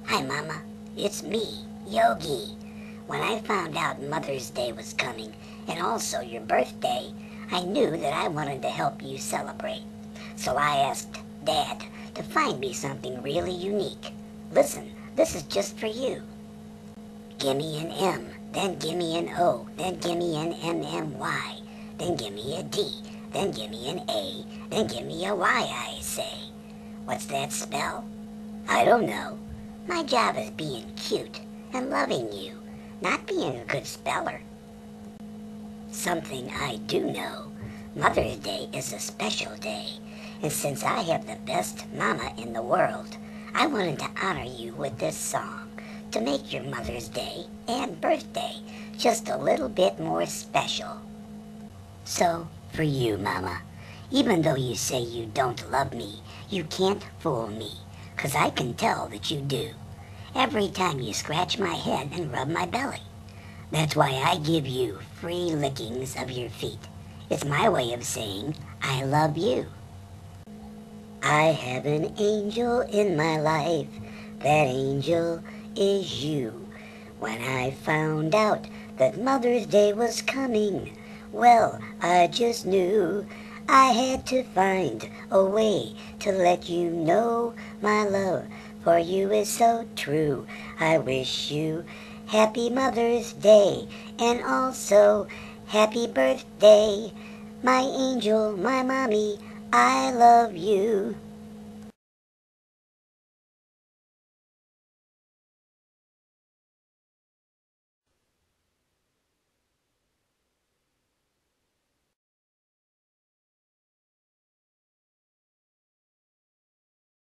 Hi, Mama. It's me, Yogi. When I found out Mother's Day was coming, and also your birthday, I knew that I wanted to help you celebrate. So I asked Dad to find me something really unique. Listen, this is just for you. Gimme an M, then gimme an O, then gimme an MMY, then gimme a D, then gimme an A, then gimme a Y, I say. What's that spell? I don't know. My job is being cute and loving you, not being a good speller. Something I do know. Mother's Day is a special day, and since I have the best mama in the world, I wanted to honor you with this song to make your Mother's Day and birthday just a little bit more special. So, for you, Mama, even though you say you don't love me, you can't fool me, 'cause I can tell that you do. Every time you scratch my head and rub my belly. That's why I give you free lickings of your feet. It's my way of saying I love you. I have an angel in my life. That angel is you. When I found out that Mother's Day was coming, well, I just knew I had to find a way to let you know my love for you is so true. I wish you Happy Mother's Day and also happy birthday. My angel, my mommy, I love you.